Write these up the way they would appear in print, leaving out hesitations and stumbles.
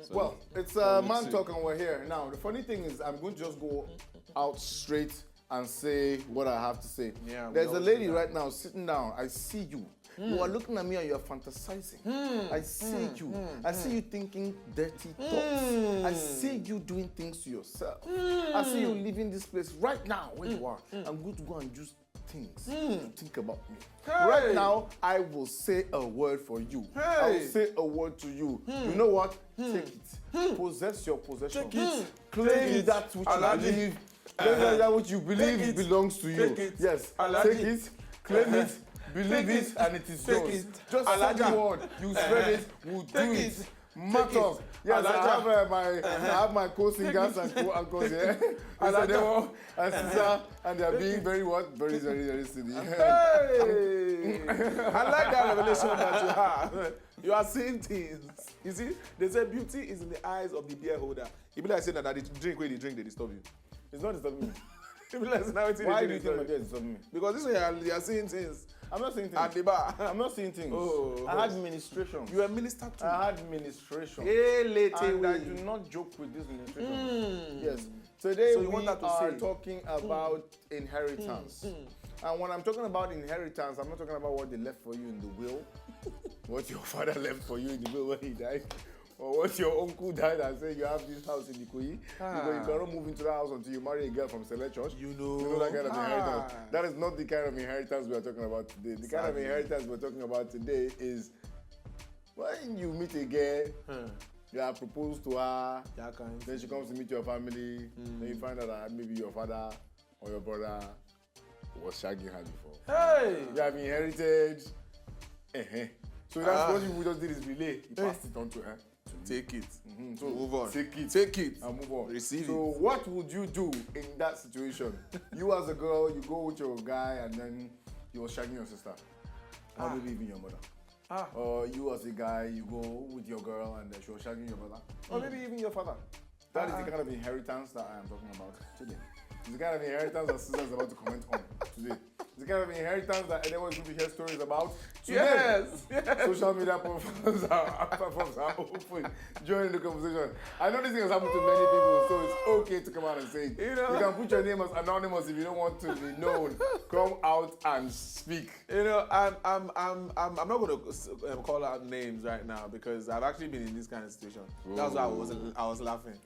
So Well, it's man talk and we're here. Now, the funny thing is I'm going to just go out straight and say what I have to say. Yeah, There's a lady right now sitting down. I see you. You are looking at me and you are fantasizing. I see you. I see you thinking dirty thoughts. I see you doing things to yourself. I see you leaving this place right now where you are. I'm going to go and do things. Think about me. Right now, I will say a word for you. I will say a word to you. You know what? Take it. Possess your possession. Take it. Claim that which you believe. Claim that which you believe belongs to you. Take it. Yes. Alaji. Take it. Claim it. Believe it, and it is yours. Just say the word. You spread it. We'll do it. Matter. Yes, I have my co-singers and co-anchors here. Edewor and Ceezer, and they are being very what? Very, very, very silly. Hey! I like that revelation that you have. You are seeing things. You see, they say beauty is in the eyes of the beer holder. It be like saying that the drink when they drink, they disturb you. It's not disturbing me. It be like saying that Why do you think my beer is disturbing me? Because this way you are seeing things. I'm not seeing things. At the bar. I'm not seeing things. Oh, I had ministration. You were ministered to. I had ministration. Hey, late And I do not joke with this ministration. Yes. Today So you we want that to are say? talking about inheritance. And when I'm talking about inheritance, I'm not talking about what they left for you in the will, what your father left for you in the will when he died, or what your uncle died and said you have this house in Ikoyi, because you cannot move into that house until you marry a girl from Select Church. You know that kind of inheritance. That is not the kind of inheritance we are talking about today. The kind of inheritance we're talking about today is when you meet a girl, you are proposed to her, then she comes to meet your family, then you find out that maybe your father or your brother was shagging her before. Hey! You have inherited. So that's what you just did is relay. You passed it on to her. Take it. So move on. Take it. Take it. And move on. Receive so it. what would you do in that situation? You as a girl, you go with your guy and then you was shagging your sister. Or maybe even your mother. Or you as a guy, you go with your girl and she was shagging your brother. Or maybe even your father. That is the kind of inheritance that I am talking about today. It's the kind of inheritance that Ceezer is about to comment on today. It's the kind of inheritance that Edewor is going to hear stories about today. Yes. Social media platforms are open during the conversation. I know this thing has happened to many people, so it's okay to come out and say it. You can put your name as anonymous if you don't want to be known. Come out and speak. You know, I'm not going to call out names right now because I've actually been in this kind of situation. That's why I was laughing.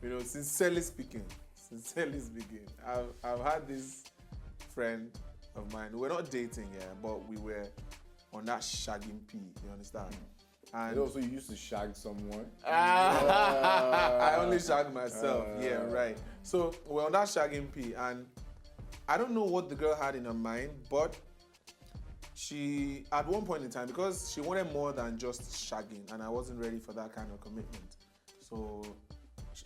You know, sincerely speaking, I've had this friend of mine. We're not dating yet, but we were on that shagging P. You understand? And also, you used to shag someone. I only shag myself. Yeah, right. So we're on that shagging P, and I don't know what the girl had in her mind, but she, at one point in time, because she wanted more than just shagging, and I wasn't ready for that kind of commitment. So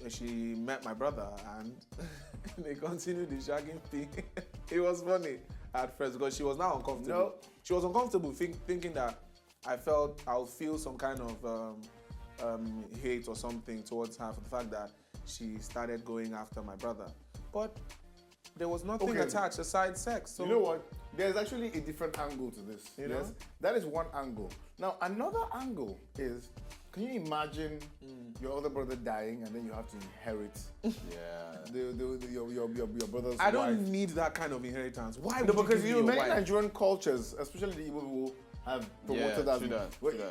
she met my brother, and they continued the shagging thing. It was funny at first because she was now uncomfortable. No. She was uncomfortable thinking that I'll feel some kind of hate or something towards her for the fact that she started going after my brother. But there was nothing attached aside sex. So you know what? There's actually a different angle to this. You know? That is one angle. Now, another angle is, can you imagine your other brother dying and then you have to inherit your brother's I don't wife? need that kind of inheritance. Why would No, because you give me many your wife? Nigerian cultures, especially the Igbo people, have promoted that.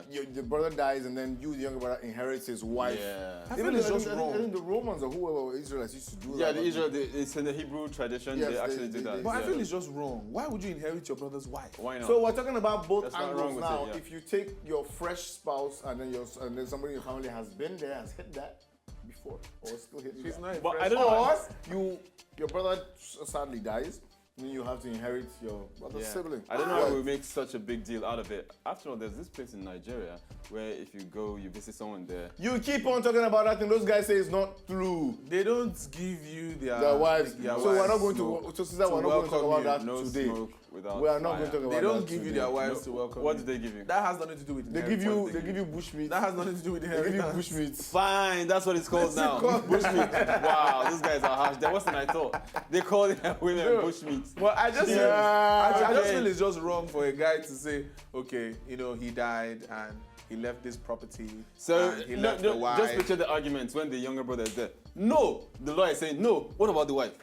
Your brother dies and then you, the younger brother, inherits his wife. I feel it's just I wrong. think the Romans or whoever Israelites used to do that. Yeah, the Israel, it's in the Hebrew tradition. Yes, they actually do that. But I feel it's just wrong. Why would you inherit your brother's wife? Why not? So we're talking about both That's not angles wrong with now. it, yeah. If you take your fresh spouse and then somebody in your family has been there, has hit that before, or still hitting She's that. not a But fresh I don't know. Or your brother sadly dies, and then you have to inherit your brother's sibling. I don't know why we make such a big deal out of it. After all, there's this place in Nigeria where if you go, you visit someone there. You keep on talking about that, and those guys say it's not true. They don't give you Their wives. Their So we're wives not going to. So Ceezer, we're not going to talk about that No today. smoke without We are not fire. going to talk about They that don't give you today. their wives to welcome What you. did they give you? That has nothing to do with They inheritance. give you bushmeat. That has nothing to do with They give you inheritance. bushmeat. Fine, that's what it's called now. Bushmeat. Wow, these guys are harsh. That wasn't I thought. They call their women bushmeat. Well, I just I just okay. feel it's just wrong for a guy to say, okay, you know, he died and he left this property. So and he left the wife. just picture the arguments when the younger brother is there. No, the lawyer is saying no. What about the wife?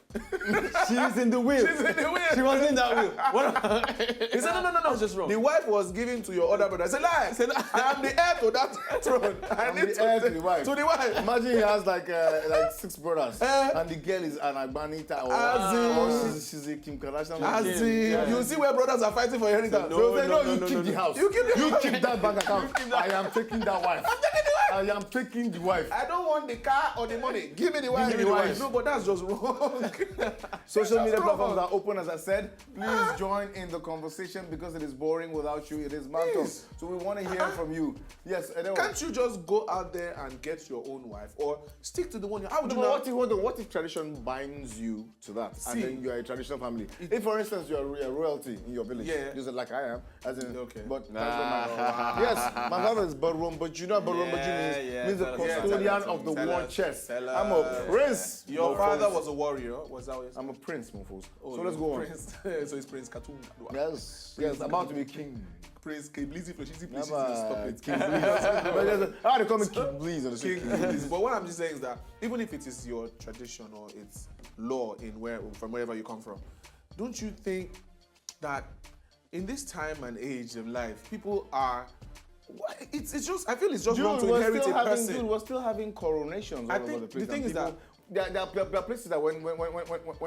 She's in the will. She's in the will. She wasn't in that will. What about? He said, no. That's just wrong. The wife was given to your other brother. I said, lie. I am the heir to that throne. I need the heir to the wife. To the wife. Imagine he has like 6 brothers, and the girl is an Agbanita or she's a Kim Kardashian. You see where brothers are fighting for inheritance. You keep the house. You keep that bank account. I am taking that wife. I'm taking the wife. I am taking the wife. I don't want the car or the money. Give me the wife. Give me the wife. No, but that's just wrong. Social media platforms are open, as I said. Please join in the conversation because it is boring without you. It is mental. So we want to hear from you. Yes, Edewor. Can't you just go out there and get your own wife or stick to the one? How would you know? What if tradition binds you to that, and then you are a traditional family? If, for instance, you are a royalty in your village, just like I am, as in, but yes, my father is Barum, but you know what Barum means the custodian of the war chest. I'm a prince. Your father was a warrior. Was that what you said? I'm a prince, Mofos. So let's go on. So it's Prince Katung. Yes, about to be king. Prince Kiblizi, please stop it. King Bleeze. How they call me King Bleeze? King Bleeze. But what I'm just saying is that even if it is your tradition or it's law from wherever you come from, don't you think that in this time and age of life, people are it's just I feel it's just wrong to inherit a person. Dude, we're still having coronations all over the place. The thing is that there are places that when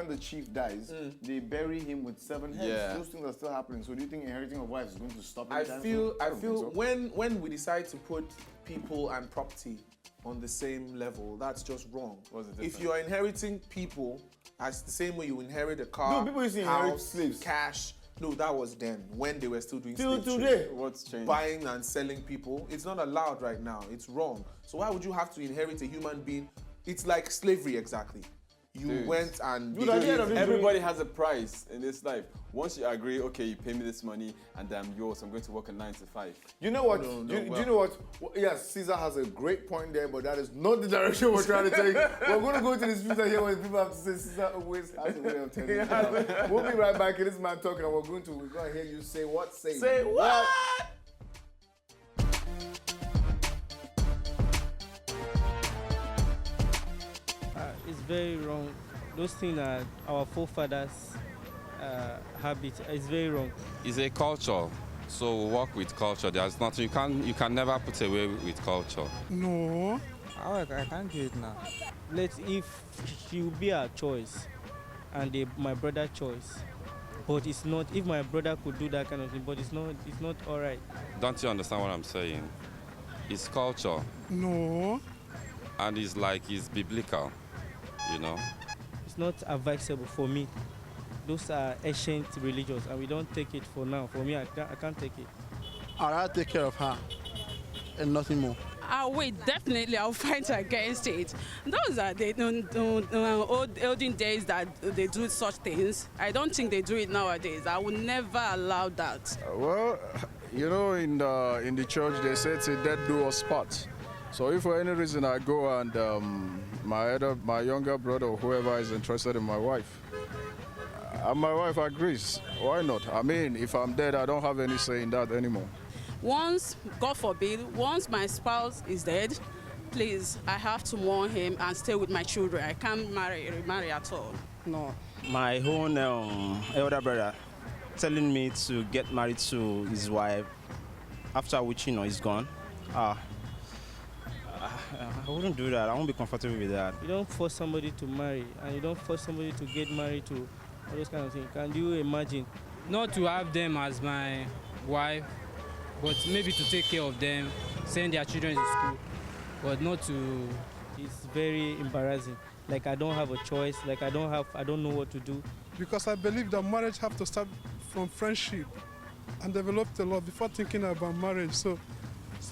the chief dies, they bury him with 7 heads. Yeah. Those things are still happening. So do you think inheriting of wives is going to stop? I feel when we decide to put people and property on the same level, that's just wrong. If you are inheriting people as the same way you inherit a car, no, people used to inherit slaves, cash. No, that was then when they were still doing till slave today. trade. What's changed? Buying and selling people. It's not allowed right now. It's wrong. So why would you have to inherit a human being? It's like slavery exactly. You went and everybody has a price in this life. Once you agree, okay, you pay me this money and I'm yours. I'm going to work a 9 to 5. You know what? Do you know what? Yes, Ceezer has a great point there, but that is not the direction we're trying to take. We're going to go to this future here where people have to say Ceezer always has a way of telling you. We'll be right back. It is Man Talking, and we're going to hear you say what? Say what? It's very wrong. Those things are our forefathers' habit. It's very wrong. It's a culture, so we work with culture. There's nothing you can never put away with culture. No, I can't do it now. If she will be our choice, and my brother's choice, but it's not. If my brother could do that kind of thing, but it's not all right. Don't you understand what I'm saying? It's culture. No. And it's biblical, you know. It's not advisable for me. Those are ancient religions, and we don't take it for now. For me, I can't take it. I'll take care of her, and nothing more. I'll fight against it. Those are the olden days that they do such things. I don't think they do it nowadays. I will never allow that. Well, you know, in the church they say it's a dead do or spot. So if for any reason I go and my younger brother or whoever is interested in my wife, and my wife agrees, why not? I mean, if I'm dead, I don't have any say in that anymore. Once, God forbid, once my spouse is dead, please, I have to mourn him and stay with my children. I can't remarry at all. No. My own elder brother telling me to get married to his wife, after which, he's gone. I wouldn't do that. I won't be comfortable with that. You don't force somebody to marry, and you don't force somebody to get married to all those kind of things. Can you imagine? Not to have them as my wife, but maybe to take care of them, send their children to school, but not to. It's very embarrassing. Like I don't have a choice. Like I don't know what to do. Because I believe that marriage have to start from friendship and develop the love before thinking about marriage. So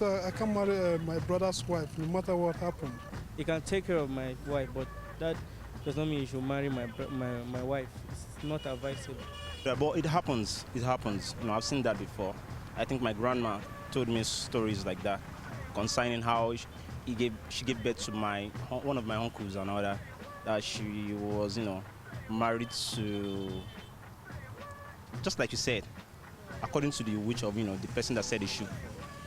I can't marry my brother's wife, no matter what happened. He can take care of my wife, but that does not mean he should marry my wife. It's not advisable. Yeah, but it happens. It happens. I've seen that before. I think my grandma told me stories like that concerning how she gave birth to one of my uncles and all that. That she was, married to, just like you said, according to the wish of, the person that said it should.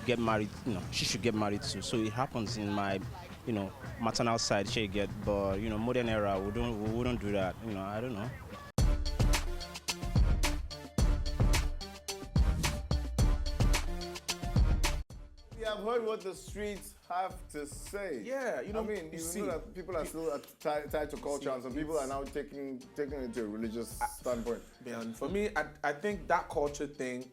get married. She should get married too. So it happens in my, maternal side. She get, but modern era we wouldn't do that. I don't know. We have heard what the streets have to say. Yeah, I mean, you know that people are still tied to culture, and some people are now taking it to a religious standpoint. Yeah, and for me, I think that culture thing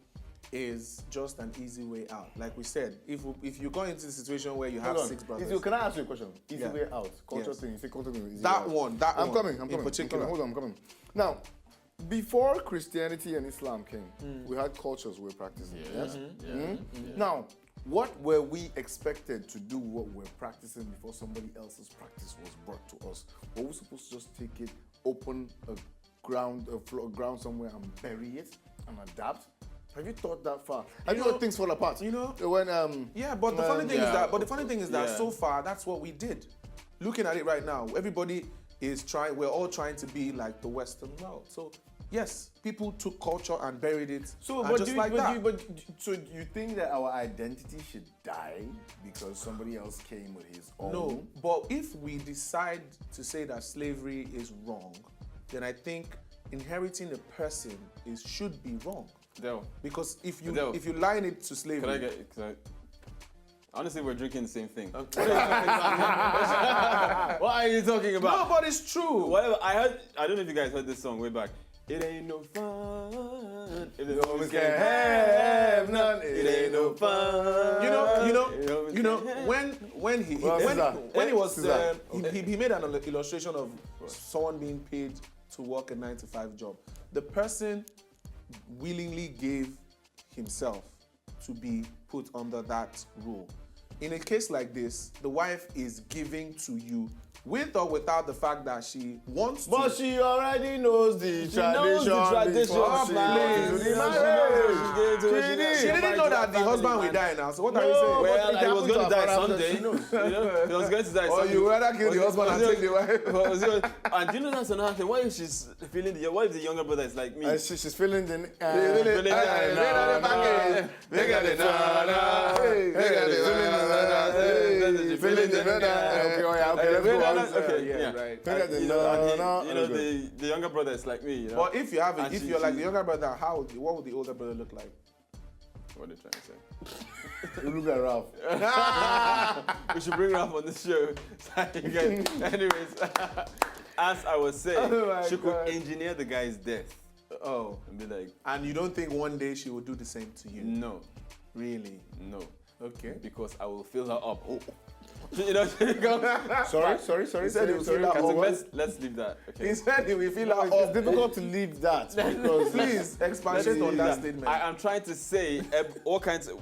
is just an easy way out. Like we said, if you go into the situation where you have 6 brothers. Can I ask you a question? Easy way out. Culture thing. You say culture thing. Easy That way one. out. I'm coming. In particular. Hold on, I'm coming. Now, before Christianity and Islam came, we had cultures we were practicing. Yes. Now, what were we expected to do? What we're practicing before somebody else's practice was brought to us? Were we supposed to just take it, open a ground somewhere, and bury it and adapt? Have you thought that far? Have you thought things fall apart? When but the funny thing is that so far that's what we did. Looking at it right now, everybody is trying. We're all trying to be like the Western world. So yes, people took culture and buried it. So you think that our identity should die because somebody else came with his own? No, but if we decide to say that slavery is wrong, then I think inheriting a person should be wrong. Because if you line it to slavery, honestly, we're drinking the same thing. Okay. What are you talking about? No, but it's true. Whatever. I don't know if you guys heard this song way back. It ain't no fun if the homies can't have none. It ain't no fun. When he made an illustration of someone being paid to work a 9-to-5 job. The person willingly gave himself to be put under that rule. In a case like this, the wife is giving to you with or without the fact that she wants to. But she already knows the tradition. She didn't know that the husband will die now. So what are you saying? Well, he was going to die Sunday. He was going to die Sunday. Or you rather kill the husband and take the wife. And you know that's another thing. What if she's feeling what if the younger brother is like me? She's feeling the the younger brother is like me. But if you have it, if you're like the younger brother, what would the older brother look like? What are they trying to say? You look at Ralph. We should bring Ralph on the show. Anyways, as I was saying, she could engineer the guy's death. Oh. And be like, and you don't think one day she will do the same to you? No. Really? No. Okay. Because I will fill her up. Oh. Sorry. He said he will fill her up. Let's leave that. Okay. He said he will fill her up. It's difficult to leave that. Because please expand on that statement. I'm trying to say all kinds of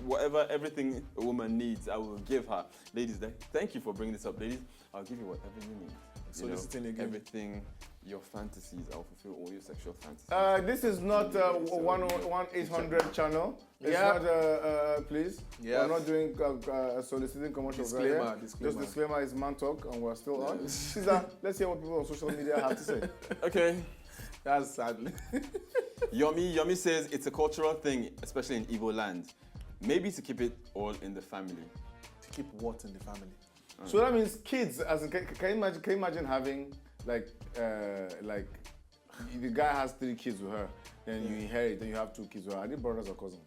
everything a woman needs, I will give her. Ladies, thank you for bringing this up. Ladies, I'll give you whatever you need. Everything, your fantasies, I'll fulfill all your sexual fantasies. This is not a 1-800 channel. It's not, please. Yeah. We're not doing soliciting commercials. Disclaimer. Just disclaimer is man talk, and we're still on. Ceezer, let's hear what people on social media have to say. Okay. That's sad. Yomi says it's a cultural thing, especially in Igbo land. Maybe to keep it all in the family. To keep what in the family? So that means kids. As in, can you imagine having like the guy has 3 kids with her, then you inherit, then you have 2 kids with her. Are they brothers or cousins?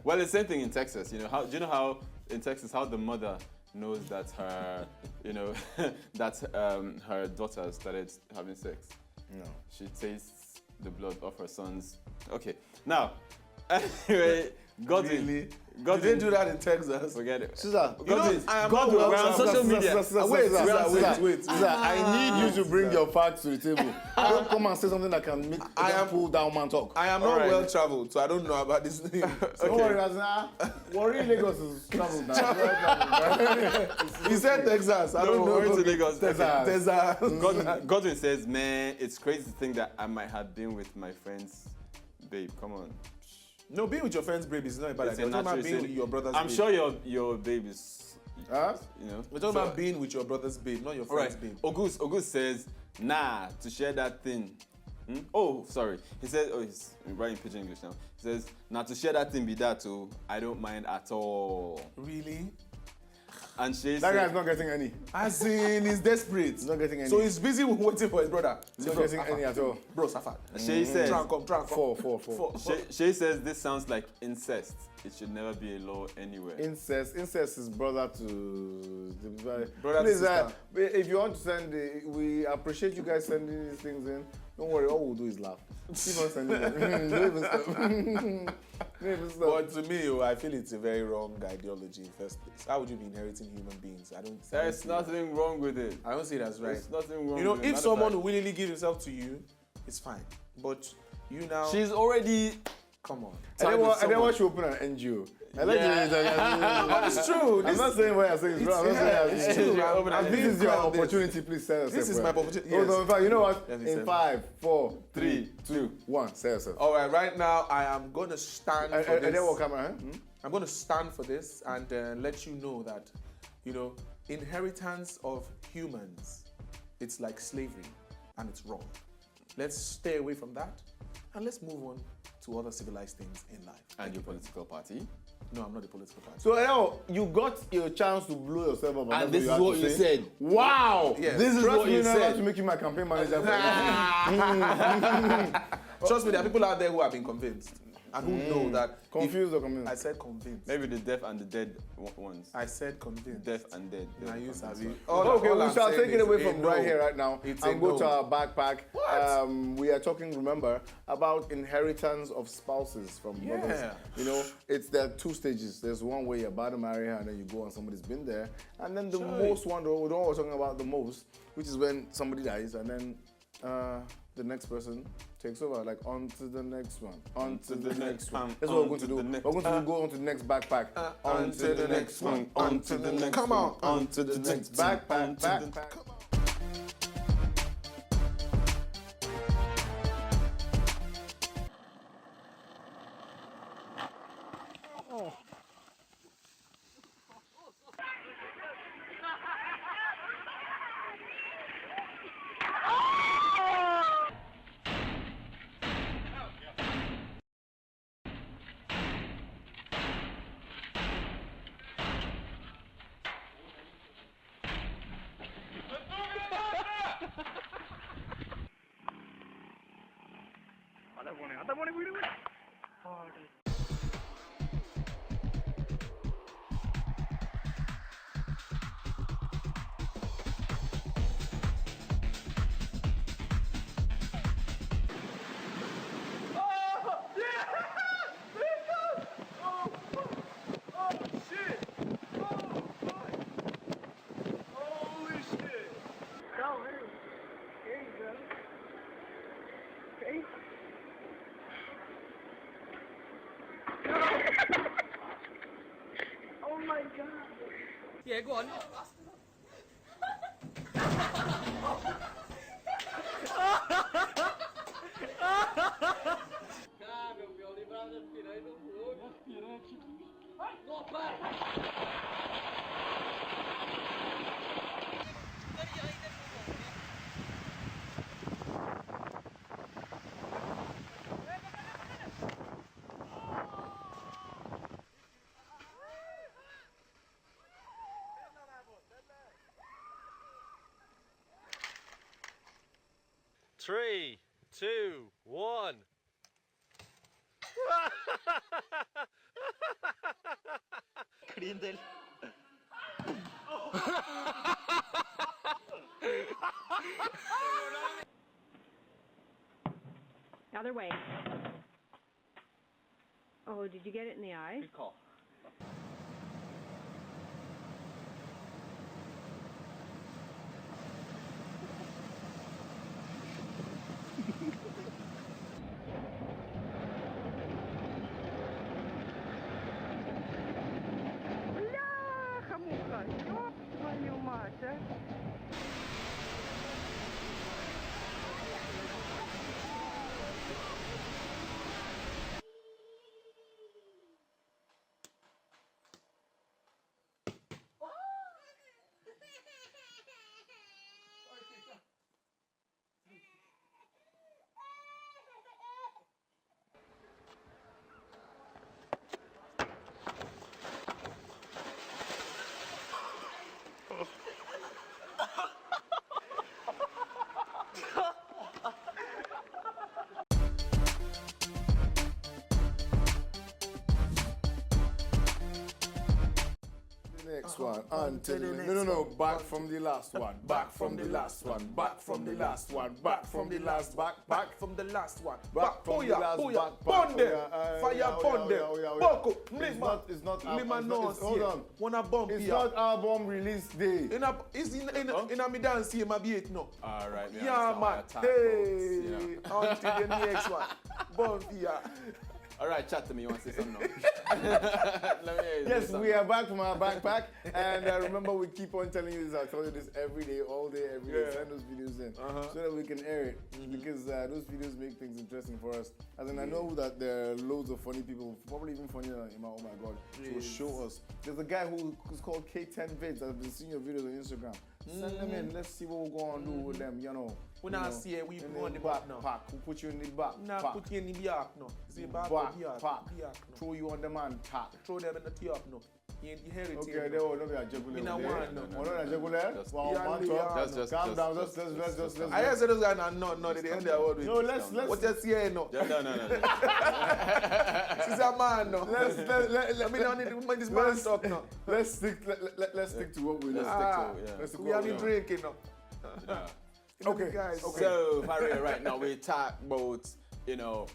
Well, the same thing in Texas. Do you know how in Texas how the mother knows that her, that her daughter started having sex? No. She tastes the blood of her sons. Okay. Now, anyway, Godwin. Really? Did they do that in Texas? Forget it. Ceezer, Godwin, we're on social media. Wait. I need you to bring your facts to the table. Don't come and say something that can make pull down man talk. I am not well traveled, so I don't know about this thing. Don't worry, Warri Lagos is traveled now. He said Texas. I don't know. We're to Lagos. Texas. Godwin says, man, it's crazy to think that I might have been with my friend's babe. Come on. No, being with your friend's babe is not a bad idea. We're talking about being with your brother's babe. I'm sure your babe is, Huh? We're talking about being with your brother's babe, not your friend's babe. August says, nah, to share that thing Oh, sorry. He said, he's writing pidgin English now. He says, "Now to share that thing be that too. I don't mind at all." Really? And Shay That said, guy's not getting any. As in, he's desperate. He's not getting any. So he's busy waiting for his brother. He's not getting any at all. Bro, Safad. Shay says, Try and come. Four. Shay says this sounds like incest. It should never be a law anywhere. Incest is brother to Brother to please, sister. if you want to send, we appreciate you guys sending these things in. Don't worry, all we'll do is laugh. Keep on sending them. Don't even stop. Don't even stop. But to me, I feel it's a very wrong ideology in the first place. How would you be inheriting human beings? There's nothing wrong with it. I don't see it as right. There's nothing wrong You know, with it. if Matter of someone fact, will willingly give himself to you, it's fine. But you now, she's already. come on. And then what she open an NGO. I like But it's true. I'm not saying what you're saying is wrong. I'm not saying It's true. and this is your opportunity. Please sell yourself. This is my opportunity. Hold on, in fact, you know what? Let me In say 5, 4, 3, 2, 1, sell yourself. All right now I am going to stand for And then this. what camera? I'm going to stand for this and let you know that, you know, inheritance of humans, it's like slavery and it's wrong. Let's stay away from that and let's move on to other civilized things in life. And your political party? No, I'm not a political party. So now you got your chance to blow yourself up. And this is what you said. Wow! Yeah. This is Trust what me you now, I have said. to make you my campaign manager for Trust me, there are people out there who have been convinced and who know that. Confused or convinced? I said convinced. Maybe the deaf and the dead ones. I said convinced. Deaf and dead. Now you sabi. Okay, we I'm shall saying take it is away a from no. right here, right now, It's and a go no. to our backpack. What? We are talking, remember, about inheritance of spouses from mothers. Yeah. You know, there are 2 stages. There's one where you're about to marry her, and then you go and somebody's been there. And then the most one, though, we don't always talking about the most, which is when somebody dies, and then the next person takes over, like on to the next one, on to the next one. That's what we're going to do. We're going to go on to the next backpack, on to the next one, on to the next one. Come on, on to the next backpack, backpack. Three, two, one. Other way. Oh, did you get it in the eye? Good call. Бляха-муха, ёб твою мать, а. until the next No, back from the last one. Back from the last one. Back from the last one. Back from the last back from the last one. Back from the last back. Burn them. Fire burn them. Boko. It's not Hold on. Wanna bomb It's not album release day. It's in a me dance here, my beat no. All right. Yeah, man. Hey. Until the next one. Bomb here. All right, chat to me. You want to say something now? Let me hear you. Yes, we are back from our backpack. And remember, we keep on telling you this. I tell you this every day, all day, every day. Send those videos in so that we can air it. Because those videos make things interesting for us. As in, I know that there are loads of funny people, probably even funnier than Ima, oh my God, to show us. There's a guy who's called K10 Vids. I've been seeing your videos on Instagram. Send them in. Let's see what we're going to do with them, you know. We not see it, we put on the back now. Who put you in the back? Nah, put you in the back now. See, back throw you on the man pack. Throw them in the tee up now. You hear it okay, there will not be a jugular. We not want no. We're not a jugular. Just calm down. Just. I hear those guys are not they end their word with. No, let's. What you say no? No. She's a man no. Let me not need this man talk now. Let's stick to what we know. We have been drinking now. Okay, guys. So, Maria, right now we talk about,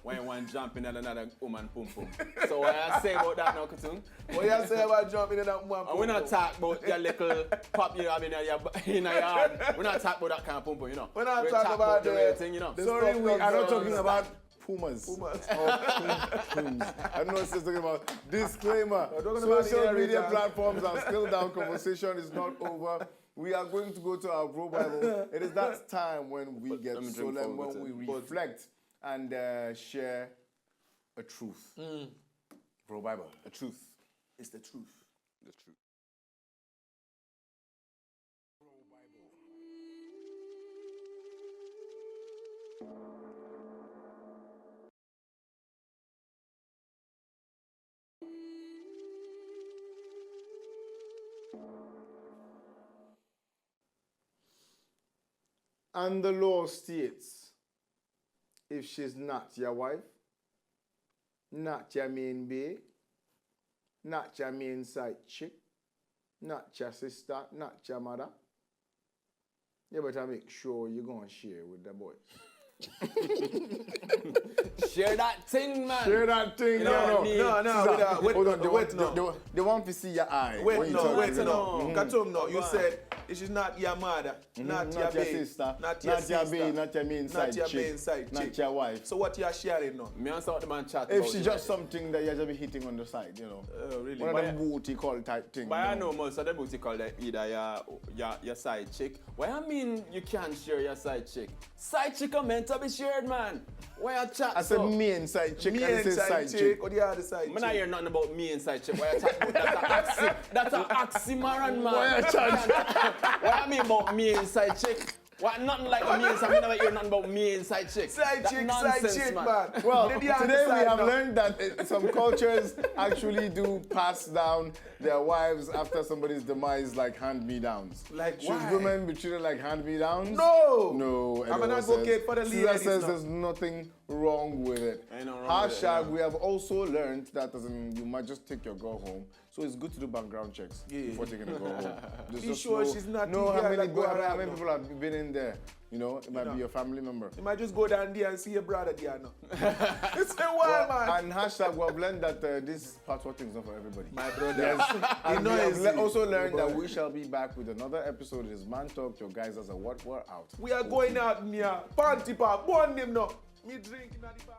when one jump in at another woman pum pum. So what I say about that now, Katung? What you say about jumping in that woman pum pum? We're not talking about your little pop you have in your yard. We're not talking about that kind of pum pum, We're not talking about the real thing, Sorry, we are not talking about Pumas. I don't know what it's talking about. Disclaimer. Social media platforms are still down. Conversation is not over. We are going to go to our Bro Bible. It is that time when we get solemn, when we reflect and share a truth. Bro Bible, a truth. It's the truth. The truth. And the law states, if she's not your wife, not your main bae, not your main side chick, not your sister, not your mother, you better make sure you're going to share with the boys. Share that thing, man. Share that thing. No. Wait, they want to see your eye. Wait, no. Katung, no. You said it is not your mother, not your sister, not your bae, not your main side chick, not your wife. So what you are sharing now? Me and the man chat. If she's just something that you just be hitting on the side, really? One of them booty call type thing. But I know most of the booty call either your side chick. Why I mean you can't share your side chick? Side chick are meant to be shared, man. Why you chat? I said me and side chick. Me and side chick. Or the other side chick. I hear nothing about me and side chick. Why you chat about that's an oxymoron, man. Why you chat? What I mean about me and side chick? What, nothing like me and side chick. I never hear nothing about me and side chick. Side chick, man. Well, today we have learned that some cultures actually do pass down their wives after somebody's demise like hand-me-downs. Like Should women be treated like hand-me-downs? No. I'm an advocate for the ladies. Ceezer says there's nothing wrong with it. Hashtag, we have also learned that you might just take your girl home. So it's good to do background checks before taking a girl home. Be sure she's not how many people have been in there. It might be your family member. You might just go down there and see your brother there now. It's a wild man. And hashtag, we have learned that this passport thing is not for everybody. My brother. Yes. And we have also learned that we shall be back with another episode. It is Man Talk. Your guys as a what? We're out. We are going out near Panty Park. Burn them now. Me drinking at the bar.